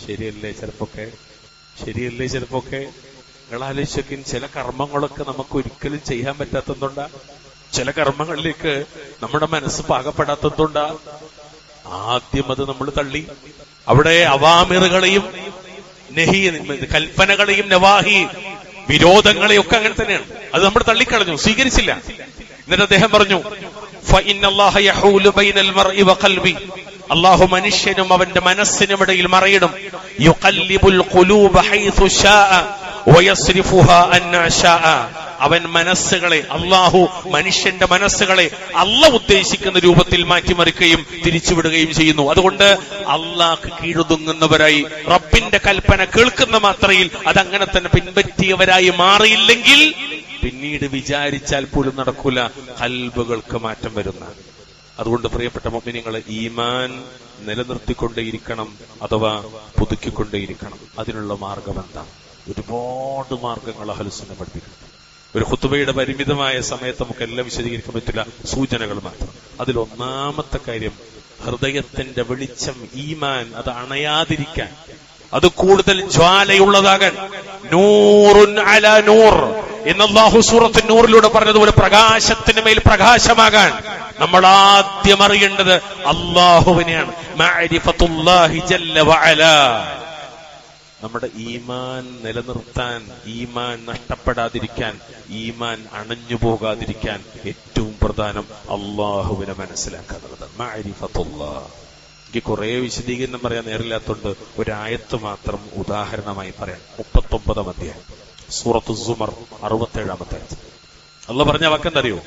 ശരിയല്ലേ ചിലപ്പോക്കെ നിങ്ങൾ ആലോചിക്കും, ചില കർമ്മങ്ങളൊക്കെ നമുക്ക് ഒരിക്കലും ചെയ്യാൻ പറ്റാത്തതുകൊണ്ടാ, ചില കർമ്മങ്ങളിലേക്ക് നമ്മുടെ മനസ്സ് പാകപ്പെടാത്തതുകൊണ്ടാ. ആദ്യം അത് നമ്മൾ തള്ളി. അവിടെ അവാമിറുകളെയും കൽപ്പനകളെയും നവാഹി വിരോധങ്ങളെയൊക്കെ അങ്ങനെ തന്നെയാണ്. അത് നമ്മൾ തള്ളിക്കളഞ്ഞു, സ്വീകരിച്ചില്ല. എന്നിട്ട് അദ്ദേഹം പറഞ്ഞു, ഫഇന്നല്ലാഹ യഹൂലു ബൈനൽ മർഇ വഖൽബി. അല്ലാഹു മനുഷ്യനും അവന്റെ മനസ്സിനുമിടയിൽ മറയിടും. യുഖല്ലിബുൽ ഖുലൂബ ഹൈസു ശാഅ വയസ്രിഫുഹാ അന്നാശാഅ, അവൻ മനസ്സുകളെ, അള്ളാഹു മനുഷ്യന്റെ മനസ്സുകളെ അള്ളാഹ് ഉദ്ദേശിക്കുന്ന രൂപത്തിൽ മാറ്റിമറിക്കുകയും തിരിച്ചുവിടുകയും ചെയ്യുന്നു. അതുകൊണ്ട് അള്ളാഹ്ക്ക് കീഴൊതുങ്ങുന്നവരായി, റബ്ബിന്റെ കൽപ്പന കേൾക്കുന്ന മാത്രയിൽ അതങ്ങനെ തന്നെ പിൻപറ്റിയവരായി മാറിയില്ലെങ്കിൽ പിന്നീട് വിചാരിച്ചാൽ പോലും നടക്കൂല, ഖൽബുകൾക്ക് മാറ്റം വരുന്ന. അതുകൊണ്ട് പ്രിയപ്പെട്ട മുഅ്മിനീങ്ങളെ, ഈമാൻ നിലനിർത്തിക്കൊണ്ടേയിരിക്കണം, അഥവാ പുതുക്കിക്കൊണ്ടേയിരിക്കണം. അതിനുള്ള മാർഗം എന്താണ്? ഒരുപാട് മാർഗങ്ങൾ അഹ്ലുസുന്ന പഠിപ്പിക്കുന്നുണ്ട്. ഒരു ഖുതുബയുടെ പരിമിതമായ സമയത്ത് നമുക്ക് എല്ലാം വിശദീകരിക്കാൻ പറ്റില്ല, സൂചനകൾ മാത്രം. അതിൽ ഒന്നാമത്തെ കാര്യം, ഹൃദയത്തിന്റെ വെളിച്ചം, ഈമാൻ, അത് അണയാതിരിക്കാൻ, അത് കൂടുതൽ ജ്വാലയുള്ളതാകാൻ. നൂറുൻ അലാ നൂർ എന്ന് അല്ലാഹു സൂറത്തുൻ നൂറിലൂടെ പറഞ്ഞതുപോലെ പ്രകാശത്തിന് മേൽ പ്രകാശമാകാൻ നമ്മൾ ആദ്യം അറിയേണ്ടത് അല്ലാഹുവിനെയാണ്. മഅരിഫത്തുല്ലാഹി ജല്ല വഅലാ. നമ്മുടെ ഈമാൻ നിലനിർത്താൻ, ഈമാൻ നഷ്ടപ്പെടാതിരിക്കാൻ, ഈമാൻ അണഞ്ഞു പോകാതിരിക്കാൻ ഏറ്റവും പ്രധാനം അള്ളാഹുവിനെ മനസ്സിലാക്കാനുള്ളത്. മഅരിഫത്തുല്ലാഹ്. എനിക്ക് കുറെ വിശദീകരണം പറയാൻ നേരില്ലാത്തതുകൊണ്ട് ഒരായത്ത് മാത്രം ഉദാഹരണമായി പറയാം. 39-ാം അധ്യായം സൂറത്തു സുമർ 67-ാമത്തെ ആയത്ത്. അല്ലാഹ് പറഞ്ഞ വാക്കെന്തറിയോ?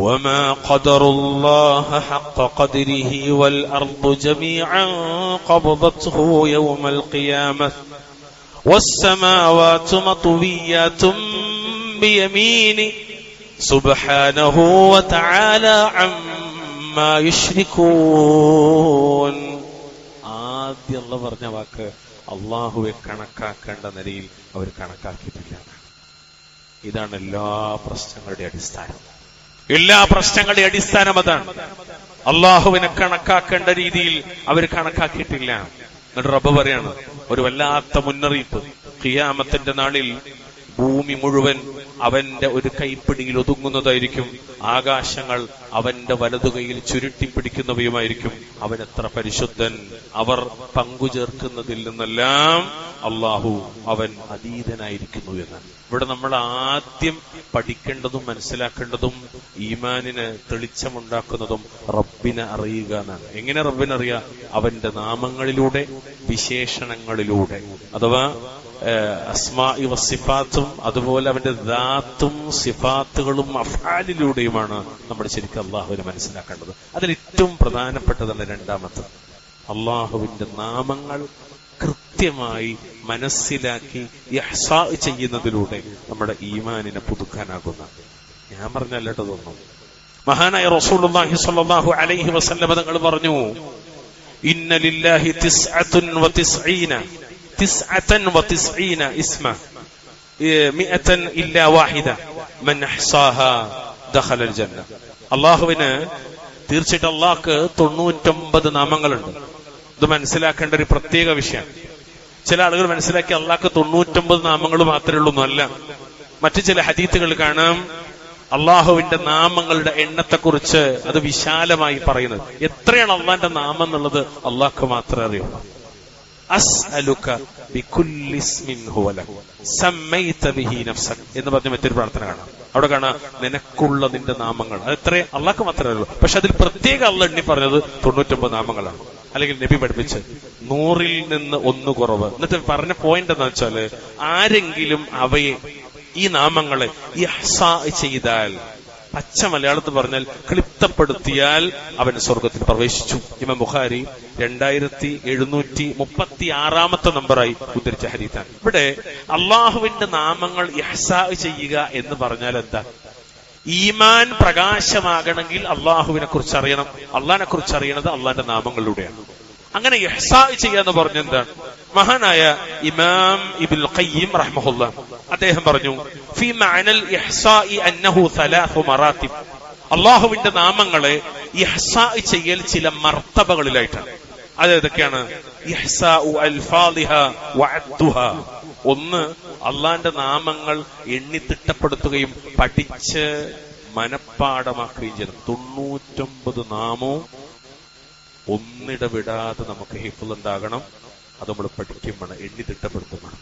وما قدر الله حق قدره والأرض جميعا قبضته يوم القيامة والسماوات مطويات بيمينه سبحانه وتعالى عما يشركون. ആദ്യം അല്ലാഹ് പറഞ്ഞ വാക്ക് അള്ളാഹുവെ കണക്കാക്കേണ്ട നിലയിൽ അവർ കണക്കാക്കിയിട്ടില്ല. ഇതാണ് എല്ലാ പ്രശ്നങ്ങളുടെ അടിസ്ഥാനം. എല്ലാ പ്രശ്നങ്ങളുടെ അടിസ്ഥാനം അതാണ്. അള്ളാഹുവിനെ കണക്കാക്കേണ്ട രീതിയിൽ അവർ കണക്കാക്കിയിട്ടില്ല. എന്നിട്ട് റബ്ബ് പറയാണ്, ഒരു വല്ലാത്ത മുന്നറിയിപ്പ്. ഖിയാമത്തിന്റെ നാളിൽ ഭൂമി മുഴുവൻ അവന്റെ ഒരു കൈപ്പിടിയിൽ ഒതുങ്ങുന്നതായിരിക്കും. ആകാശങ്ങൾ അവന്റെ വലതുകൈയിൽ ചുരുട്ടിപ്പിടിക്കുന്നവയുമായിരിക്കും. അവൻ എത്ര പരിശുദ്ധൻ, അവർ പങ്കുചേർക്കുന്നതിൽ നിന്നെല്ലാം അള്ളാഹു അവൻ അതീതനായിരിക്കുന്നു എന്നാണ്. ഇവിടെ നമ്മൾ ആദ്യം പഠിക്കേണ്ടതും മനസ്സിലാക്കേണ്ടതും ഈമാനിന് തെളിച്ചമുണ്ടാക്കുന്നതും റബ്ബിനെ അറിയുക എന്നാണ്. എങ്ങനെ റബ്ബിനെ അറിയുക? അവന്റെ നാമങ്ങളിലൂടെ, വിശേഷണങ്ങളിലൂടെ, അഥവാ അസ്മാഇ വസിഫാത്തും അതുപോലെ അവന്റെ ദാത്തും സിഫാത്തുകളും അഫ്ആലിലൂടെയുമാണ് നമ്മൾ ശരിക്കും അള്ളാഹുവിനെ മനസ്സിലാക്കേണ്ടത്. അതിൽ ഏറ്റവും പ്രധാനപ്പെട്ടതാണ് രണ്ടാമത്തെ, അള്ളാഹുവിന്റെ നാമങ്ങൾ കൃത്യമായി മനസ്സിലാക്കി ഇഹ്സാ ചെയ്യുന്നതിലൂടെ നമ്മുടെ ഈമാനിനെ പുതുക്കാനാകുന്ന. ഞാൻ പറഞ്ഞല്ലട്ടതൊന്നും. മഹാനായ റസൂലുള്ളാഹി സ്വല്ലല്ലാഹു അലൈഹി വസല്ലം തങ്ങൾ പറഞ്ഞു, ഇന്ന ലില്ലാഹി 99 ഇസ്മ 100 ഇല്ലാ വാഹിദ മൻ അഹ്സാഹാ ദഖലൽ ജന്ന. അല്ലാഹുവിന് തീർച്ചയായിട്ടും അല്ലാഹ്ക്ക് 99 നാമങ്ങളുണ്ട്. ഇത് മനസ്സിലാക്കേണ്ട ഒരു പ്രത്യേക വിഷയമാണ്. ചില ആളുകൾ മനസ്സിലാക്കി അള്ളാഹ്ക്ക് 99 നാമങ്ങൾ മാത്രമേ ഉള്ളൂ എന്നല്ല. മറ്റു ചില ഹദീത്തുകൾ കാണാം അള്ളാഹുവിന്റെ നാമങ്ങളുടെ എണ്ണത്തെക്കുറിച്ച് അത് വിശാലമായി പറയുന്നത്. എത്രയാണ് അള്ളാന്റെ നാമം എന്നുള്ളത് അള്ളാഹ്ക്ക് മാത്രമേ അറിയുള്ളൂ. അസ്അലുക ബികുല്ലി ഇസ്മിൻ ഹുവ ലഹു സമ്മൈത ബിഹി നഫ്സക എന്ന് പറഞ്ഞ മറ്റൊരു പ്രാർത്ഥന കാണാം. അവിടെ കാണാം നിനക്കുള്ള നിന്റെ നാമങ്ങൾ. അത് എത്ര അള്ളാഹ്ക്ക് മാത്രമേ അറിയുള്ളൂ. പക്ഷെ അതിൽ പ്രത്യേക അള്ളാഹ് എണ്ണി പറഞ്ഞത് 99 നാമങ്ങളാണ്. അല്ലെങ്കിൽ നബി പഠിപ്പിച്ച് 100-ൽ നിന്ന് 1 കുറവ്. എന്നിട്ട് പറഞ്ഞ പോയിന്റ് എന്താ വെച്ചാല്, ആരെങ്കിലും അവയെ, ഈ നാമങ്ങളെ ഇഹ്സാ ചെയ്താൽ, പച്ച മലയാളത്തിൽ പറഞ്ഞാൽ ക്ലിപ്തപ്പെടുത്തിയാൽ അവൻ സ്വർഗത്തിൽ പ്രവേശിച്ചു. ഇമാം ബുഖാരി 2736-ാമത്തെ നമ്പറായി ഉദ്ധരിച്ച ഹദീസാണ്. ഇവിടെ അള്ളാഹുവിന്റെ നാമങ്ങൾ ഇഹ്സാ ചെയ്യുക എന്ന് പറഞ്ഞാൽ എന്താ? ഈമാൻ പ്രകാശമാകണമെങ്കിൽ അള്ളാഹുവിനെ കുറിച്ച് അറിയണം. അള്ളാഹിനെ കുറിച്ച് അറിയണത് അള്ളാഹിന്റെ നാമങ്ങളിലൂടെയാണ്. അങ്ങനെ ഇഹ്സാ ചെയ്യുക എന്ന് പറഞ്ഞ എന്താണ്? മഹാനായ ഇമാം ഇബ്നുൽ ഖയ്യിം റഹ്മഹുല്ലാഹ് അദ്ദേഹം പറഞ്ഞു, ഫീ മഅനൽ ഇഹ്സാഇ അന്നഹു 3 മറാത്തിബ്. അള്ളാഹുവിന്റെ നാമങ്ങളെ ഇഹ്സാ ചെയ്യൽ ചില മർത്തബകളിലായിട്ടാണ്. അത് ഏതൊക്കെയാണ്? ഇഹ്സാഉ അൽഫാദിഹ വഅദ്ദുഹാ. ഒന്ന്, അള്ളാന്റെ നാമങ്ങൾ എണ്ണിത്തിട്ടപ്പെടുത്തുകയും പഠിച്ച് മനഃപ്പാടമാക്കുകയും ചെയ്യണം. 99 നാമവും ഒന്നിടവിടാതെ നമുക്ക് ഹിഫ്ള് ഉണ്ടാകണം. അത് നമ്മൾ പഠിക്കും വേണം, എണ്ണിത്തിട്ടപ്പെടുത്തും വേണം.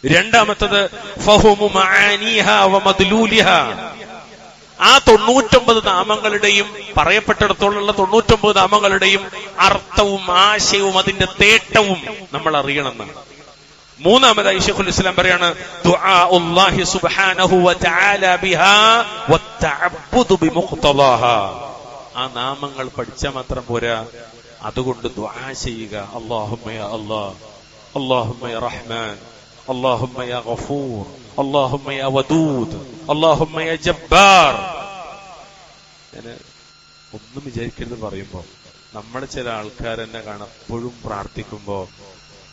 രണ്ടാമത്തത് ഫഹ്മു മആനിഹാ വമദ്ലൂലിഹാ. ആ 99 നാമങ്ങളുടെയും പറയപ്പെട്ടിടത്തോളം 99 നാമങ്ങളുടെയും അർത്ഥവും ആശയവും അതിന്റെ തേട്ടവും നമ്മൾ അറിയണമെന്നാണ്. മൂന്നാമതായി ശൈഖുൽ ഇസ്ലാം പറയാണ് ദുആഉല്ലാഹി സുബ്ഹാനഹു വ തആല ബിഹാ വത്തഅബ്ബുദു ബിമുഖ്തളാഹാ. ആ നാമങ്ങൾ പഠിച്ചാൽ മാത്രം പോരാ, അതുകൊണ്ട് ദുആ ചെയ്യുക. അല്ലാഹുമ്മ യാ അല്ലാഹ്, അല്ലാഹുമ്മ യാ റഹ്മാൻ, അല്ലാഹുമ്മ യാ ഗഫൂർ, അല്ലാഹുമ്മ യാ വദൂദ്, അല്ലാഹുമ്മ യാ ജബ്ബാർ. ഞാൻ ഒന്നും വിചാരിക്കരുത് പറയുമ്പോ, നമ്മളെ ചില ആൾക്കാർ എന്നെ കാണാൻ എപ്പോഴും പ്രാർത്ഥിക്കുമ്പോ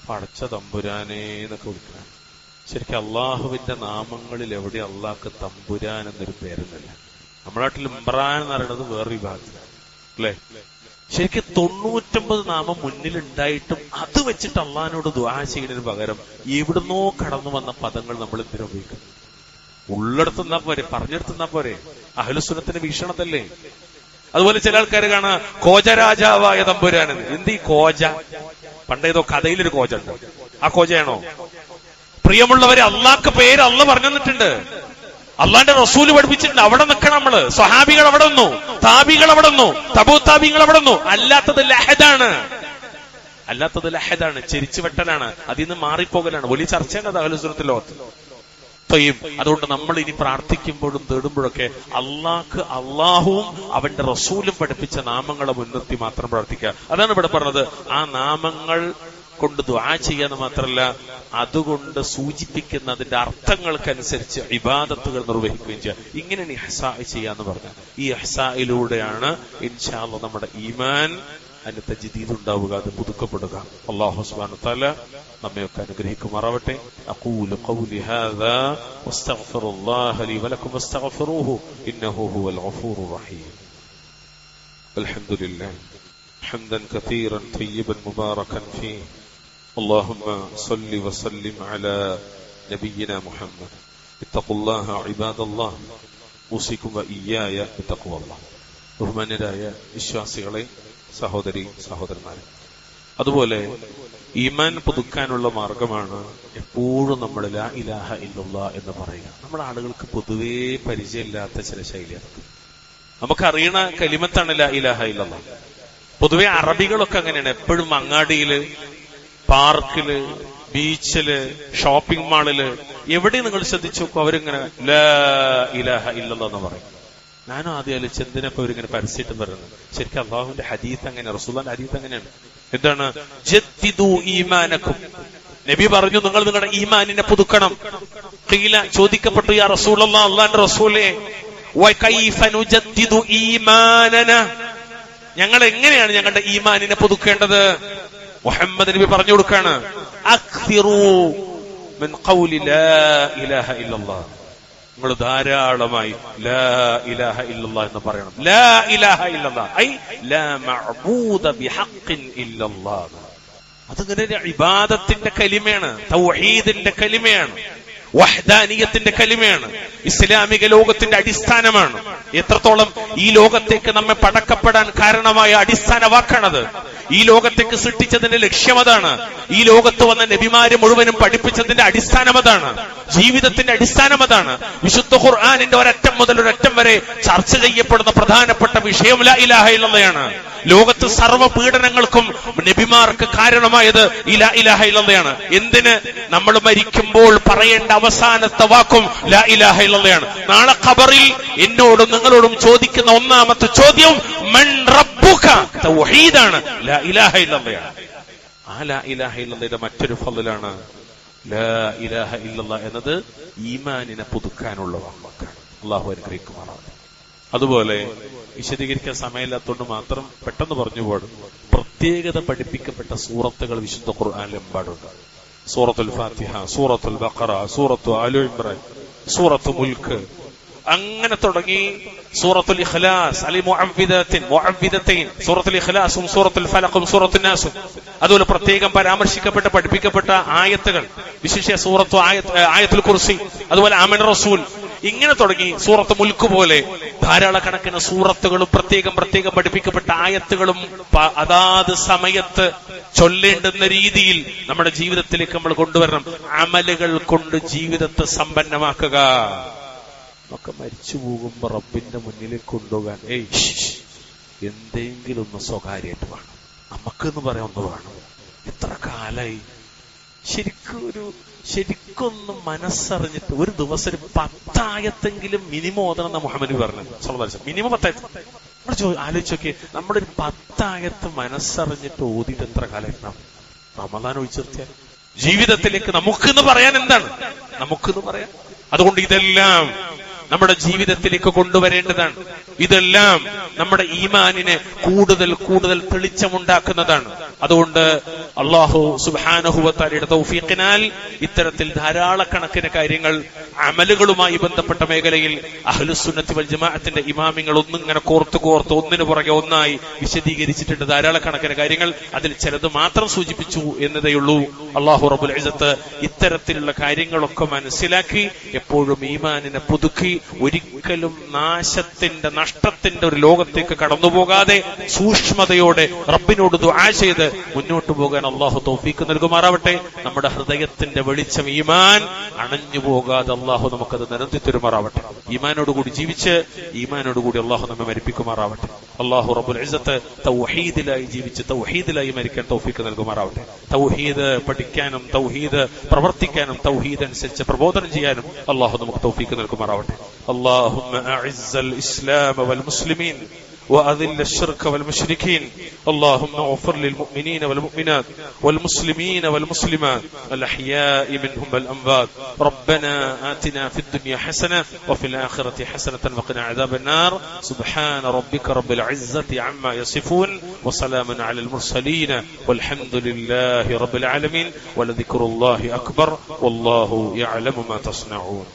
പടച്ച തമ്പുരാനേ എന്നൊക്കെ വിളിക്കണം. ശരിക്കും അള്ളാഹുവിന്റെ നാമങ്ങളിൽ എവിടെ അള്ളാഹ്ക്ക് തമ്പുരാൻ എന്നൊരു പേരൊന്നുമില്ല. നമ്മുടെ നാട്ടിൽ ഇമ്രാൻ എന്ന് പറയുന്നത് വേറൊരു വിഭാഗത്തിലാണ് അല്ലെ. ശരിക്കും 99 നാമം മുന്നിലുണ്ടായിട്ടും അത് വെച്ചിട്ട് അള്ളാഹിനോട് ദുആ ചെയ്യുന്നതിന് പകരം എവിടുന്നോ കടന്നു വന്ന പദങ്ങൾ നമ്മൾ എന്തിനാ ഉപയോഗിക്കുന്നത്? ഉള്ളെടുത്തുന്നാ പോരെ, പറഞ്ഞെടുത്തുന്നാ പോരെ. അഹ്ലുസുന്നത്തിന്റെ വീക്ഷണത്തല്ലേ. അതുപോലെ ചില ആൾക്കാർ കാണാ കോജരാജാവായ തമ്പുരാനെന്ന്. എന്ത് ഈ കോജ? പണ്ടേതോ കഥയിലൊരു കോജ ഉണ്ട്. ആ കോജയാണോ? പ്രിയമുള്ളവരെ, അള്ളാഹ്ക്ക് പേര് അള്ള പറഞ്ഞു തന്നിട്ടുണ്ട്, അള്ളാന്റെ റസൂല് പഠിപ്പിച്ചിട്ടുണ്ട്. അവിടെ നിൽക്കണം നമ്മള്. സ്വഹാബികൾ അവിടെ നിന്നു, താബികൾ അവിടെ നിന്നു, തബൂ താബികൾ അവിടെ നിന്നു. അല്ലാത്തത് ലഹദാണ്, അല്ലാത്തത് ലഹദാണ്, ചെരിച്ചു വെട്ടലാണ്, അതിൽ നിന്ന് മാറിപ്പോകലാണ്. വലിയ ചർച്ചയാണ് അത് അഹ്ലുസുന്നത്തിന്റെ ലോകത്ത്. അതുകൊണ്ട് നമ്മൾ ഇനി പ്രാർത്ഥിക്കുമ്പോഴും തേടുമ്പോഴൊക്കെ അള്ളാഹ്ക്ക് അള്ളാഹുവും അവന്റെ റസൂലും പഠിപ്പിച്ച നാമങ്ങളെ മുൻനിർത്തി മാത്രം പ്രാർത്ഥിക്കുക. അതാണ് ഇവിടെ പറഞ്ഞത്. ആ നാമങ്ങൾ കൊണ്ട് ദുആ ചെയ്യാന്ന് മാത്രമല്ല, അതുകൊണ്ട് സൂചിപ്പിക്കുന്ന അതിന്റെ അർത്ഥങ്ങൾക്കനുസരിച്ച് ഇബാദത്തുകൾ നിർവഹിക്കുകയും ചെയ്യുക. ഇങ്ങനെയാണ് ഇഹ്സാ ചെയ്യാന്ന് പറഞ്ഞത്. ഈ ഇഹ്സായിലൂടെയാണ് ഇൻഷാ അല്ലാഹ് നമ്മുടെ ഈമാൻ അതിന്റെ തജ്ദീദ് ഉണ്ടാവുക, അത് പുതുക്കപ്പെടുക. അല്ലാഹു സുബ്ഹാനഹു വ തആല നമ്മയൊക്കെ അനുഗ്രഹിക്കുമാറാവട്ടെ. അഖൂലു ഖൗലി ഹാദാ വസ്തഗ്ഫിറുല്ലാഹ ലി വലക്കും വസ്തഗ്ഫിറൂഹു ഇന്നഹു ഹുവൽ ഗഫൂറുർ റഹീം. അൽഹംദുലില്ലാഹ് ഹംദൻ കതീറൻ തയ്യിബൻ മുബാറകൻ ഫീഹി. اللهم صل وسلم على نبينا محمد. اتقوا الله عباد الله. اوصيكم واياي بتقوى الله. ബഹുമാന്യരായ വിശ്വാസികളെ, സഹോദരി സഹോദരന്മാരെ, അതുപോലെ ഈമാൻ പുതുക്കാനുള്ള മാർഗമാണ് എപ്പോഴും നമ്മൾ ലാ ഇലാഹ ഇല്ലല്ലാഹ് എന്ന് പറയുക. നമ്മുടെ ആളുകൾക്ക് പൊതുവേ പരിചയമില്ലാത്ത ചില ശൈലിയാണ്. നമുക്കറിയണ കലിമത്താണ് ലാ ഇലാഹ ഇല്ലല്ലാഹ്. പൊതുവെ അറബികളൊക്കെ അങ്ങനെയാണ്. എപ്പോഴും അങ്ങാടിയില്, പാർക്കില്, ബീച്ചില്, ഷോപ്പിംഗ് മാളില്, എവിടെ നിങ്ങൾ ശ്രദ്ധിച്ചു നോക്കും, അവരിങ്ങനെ ലാ ഇലാഹ ഇല്ലല്ലാഹ് എന്ന് പറയും. ഞാനും ആദ്യം ആലോചിച്ച് എന്തിനൊക്കെ അവരിങ്ങനെ പരസ്യമായിട്ട് പറയുന്നത്. ശരിക്കും അള്ളാഹുവിന്റെ ഹദീത്ത് അങ്ങനെ, റസൂലുള്ളാഹിന്റെ ഹദീത്ത് അങ്ങനെയാണ്. എന്താണ്? ജദ്ദിദു ഈമാനക്കും. നബി പറഞ്ഞു, നിങ്ങൾ നിങ്ങളുടെ ഈമാനിനെ പുതുക്കണം. ഖീല, ചോദിക്കപ്പെട്ടു, യാ റസൂലല്ലാഹ്, അള്ളാഹുവിന്റെ റസൂലേ, വകൈഫ നുജദ്ദിദു ഈമാനനാ, ഞങ്ങൾ എങ്ങനെയാണ് ഞങ്ങളുടെ ഈമാനിനെ പുതുക്കേണ്ടത്? മുഹമ്മദ് നബി പറഞ്ഞു കൊടുക്കാണ്, അക്സിറൂ മിൻ ഖൗലി ലാ ഇലാഹ ഇല്ലല്ലാഹ്. നിങ്ങൾ ധാരാളമായി ലാ ഇലാഹ ഇല്ലല്ലാഹ് എന്ന് പറയണം. ലാ ഇലാഹ ഇല്ലല്ലാഹ് ഐ ലാ മഅബൂദ ബിഹഖിൻ ഇല്ലല്ലാഹ്. അതിങ്ങനെ ഇബാദത്തിന്റെ കലിമയാണ്, തൗഹീദിന്റെ കലിമയാണ്, വഹ്ദാനിയത്തിന്റെ കലിമയാണ്, ഇസ്ലാമിക ലോകത്തിന്റെ അടിസ്ഥാനമാണ്. എത്രത്തോളം ഈ ലോകത്തേക്ക് നമ്മെ പടക്കപ്പെടാൻ കാരണമായ അടിസ്ഥാന വാക്കാണത്. ഈ ലോകത്തേക്ക് സൃഷ്ടിച്ചതിന്റെ ലക്ഷ്യമതാണ്. ഈ ലോകത്ത് വന്ന നബിമാര് മുഴുവനും പഠിപ്പിച്ചതിന്റെ അടിസ്ഥാനമതാണ്. ജീവിതത്തിന്റെ അടിസ്ഥാനമതാണ്. വിശുദ്ധ ഖുർആനിന്റെ ഒരറ്റം മുതൽ ഒരറ്റം വരെ ചർച്ച ചെയ്യപ്പെടുന്ന പ്രധാനപ്പെട്ട വിഷയം ലാ ഇലാഹ ഇല്ലല്ലാഹയാണ്. ലോകത്ത് സർവ്വ പീഡനങ്ങൾക്കും നബിമാർക്ക് കാരണമായത് ഈ ലാ ഇലാഹ ഇല്ലല്ലാഹയാണ്. എന്തിന്? നമ്മൾ മരിക്കുമ്പോൾ പറയേണ്ട അവസാനത്തെ വാക്കും ലാ ഇലാഹ ഇല്ലല്ലാഹയാണ്. നാളെ ഖബറിൽ എന്നോടും നിങ്ങളോടും ചോദിക്കുന്ന ഒന്നാമത്തെ ചോദ്യം മൻ റബ്ബുക, തൗഹീദാണ്, ലാ ഇലാഹ ഇല്ലല്ലാഹയാണ്. ആ ലാ ഇലാഹ ഇല്ലല്ലാഹയുടെ മറ്റൊരു ഫളലാണ് ലാ ഇലാഹ ഇല്ലല്ലാഹ് എന്നത് ഈമാനിനെ പുതുക്കാനുള്ള വാക്കാണ്. അല്ലാഹു അനുഗ്രഹിക്കുമാറാവട്ടെ. അതുപോലെ വിശദീകരിക്കാൻ സമയമില്ലാത്തതുകൊണ്ട് മാത്രം പെട്ടെന്ന് പറഞ്ഞു പോടും. പ്രത്യേകത പഠിപ്പിക്കപ്പെട്ട സൂറത്തുകൾ വിശുദ്ധ ഖുർആനിൽ എമ്പാടുണ്ട്. സൂറത്തുൽ ഫാത്തിഹ, സൂറത്തുൽ ബഖറ, സൂറത്തു ആലു ഇംറാൻ, സൂറത്തു മുൽക്ക്, അങ്ങനെ തുടങ്ങി സൂറത്തുൽ ഇഖ്ലാസ്, അലി മുഅവ്വിദതൈൻ, സൂറത്തുൽ ഇഖ്ലാസും സൂറത്തുൽ ഫലഖും സൂറത്തുൻ നാസും, അതുപോലെ പ്രത്യേകം പരാമർശിക്കപ്പെട്ട പഠിപ്പിക്കപ്പെട്ട ആയത്തുകൾ, വിശേഷ സൂറത്തു ആയത്തുൽ കുർസി, അതുപോലെ ആമന റസൂൽ, ഇങ്ങനെ തുടങ്ങി സൂറത്ത് മുൽക്ക് പോലെ ധാരാളക്കണക്കിന് സൂറത്തുകളും പ്രത്യേകം പഠിപ്പിക്കപ്പെട്ട ആയത്തുകളും അതാത് സമയത്ത് ചൊല്ലേണ്ടുന്ന രീതിയിൽ നമ്മുടെ ജീവിതത്തിലേക്ക് നമ്മൾ കൊണ്ടുവരണം. അമലുകൾ കൊണ്ട് ജീവിതത്തെ സമ്പന്നമാക്കുക. നമുക്ക് മരിച്ചു പോകുമ്പോ റബ്ബിന്റെ മുന്നിലേക്ക് കൊണ്ടുപോകാൻ എന്തെങ്കിലും ഒന്ന് സ്വകാര്യമായിട്ട് വേണം, നമുക്കെന്ന് പറയാൻ ഒന്ന് വേണം. എത്ര കാലായി ശരിക്കൊന്ന് മനസ്സറിഞ്ഞിട്ട് ഒരു ദിവസം 10 ആയത്തെങ്കിലും മിനിമം ഓതണം മുഹമ്മദ് പറഞ്ഞത് സല്ലല്ലാഹു അലൈഹി വസല്ലം. മിനിമം 10 ആയത്ത്. നമ്മൾ ആലോചിച്ചോക്കെ, നമ്മുടെ ഒരു 10 ആയത്ത് മനസ്സറിഞ്ഞിട്ട് ഓതിയിട്ട് എത്ര കാലം റമദാൻ ഒഴിച്ചിർത്തിയാൽ ജീവിതത്തിലേക്ക് നമുക്കെന്ന് പറയാൻ എന്താണ്? നമുക്കെന്ന് പറയാൻ. അതുകൊണ്ട് ഇതെല്ലാം നമ്മുടെ ജീവിതത്തിലേക്ക് കൊണ്ടുവരേണ്ടതാണ്. ഇതെല്ലാം നമ്മുടെ ഈമാനിനെ കൂടുതൽ കൂടുതൽ തെളിച്ചമുണ്ടാക്കുന്നതാണ്. അതുകൊണ്ട് അല്ലാഹു സുബ്ഹാനഹു വ തആലയുടെ തൗഫീഖിനാൽ ഇത്തരത്തിൽ ധാരാളക്കണക്കിന് കാര്യങ്ങൾ അമലുകളുമായി ബന്ധപ്പെട്ട മേഖലയിൽ അഹ്ലുസുന്നത്തി വൽ ജമാഅത്തിന്റെ ഇമാമിങ്ങൾ ഒന്നിങ്ങനെ കോർത്ത് ഒന്നിനു പുറകെ ഒന്നായി വിശദീകരിച്ചിട്ടുണ്ട്. ധാരാളക്കണക്കിന് കാര്യങ്ങൾ. അതിൽ ചിലത് മാത്രം സൂചിപ്പിച്ചു എന്നതേയുള്ളൂ. അല്ലാഹു റബ്ബുൽ ഇസ്സത്ത് ഇത്തരത്തിലുള്ള കാര്യങ്ങളൊക്കെ മനസ്സിലാക്കി എപ്പോഴും ഈമാനിനെ പുതുക്കി ഒരിക്കലും നാശത്തിന്റെ നഷ്ടത്തിന്റെ ഒരു ലോകത്തേക്ക് കടന്നുപോകാതെ സൂക്ഷ്മതയോടെ റബ്ബിനോട് ദുആ ചെയ്ത് മുന്നോട്ട് പോകാൻ അള്ളാഹു തൗഫീഖ് നൽകുമാറാവട്ടെ. നമ്മുടെ ഹൃദയത്തിന്റെ വെളിച്ചം ഈമാൻ അണഞ്ഞു പോകാതെ അള്ളാഹു നമുക്കത് നിരത്തി തരുമാറാവട്ടെ. ഈമാനോടുകൂടി ജീവിച്ച് ഈമാനോടുകൂടി അള്ളാഹു നമ്മെ മരിപ്പിക്കുമാറാവട്ടെ. അള്ളാഹു റബ്ബുൽ ഇസ്സത്ത് തൗഹീദിലായി ജീവിച്ച് തൗഹീദിലായി മരിക്കാൻ തൗഫീഖ് നൽകുമാറാവട്ടെ. തൗഹീദ് പഠിക്കാനും തൗഹീദ് പ്രവർത്തിക്കാനും തൗഹീദ് അനുസരിച്ച് പ്രബോധനം ചെയ്യാനും അള്ളാഹു നമുക്ക് തൗഫീഖ് നൽകുമാറാവട്ടെ. اللهم أعز الإسلام والمسلمين وأذل الشرك والمشركين. اللهم اغفر للمؤمنين والمؤمنات والمسلمين والمسلمات الأحياء منهم والأموات. ربنا آتنا في الدنيا حسنة وفي الآخرة حسنة وقنا عذاب النار. سبحان ربك رب العزة عما يصفون وسلام على المرسلين والحمد لله رب العالمين ولذكر الله أكبر والله يعلم ما تصنعون.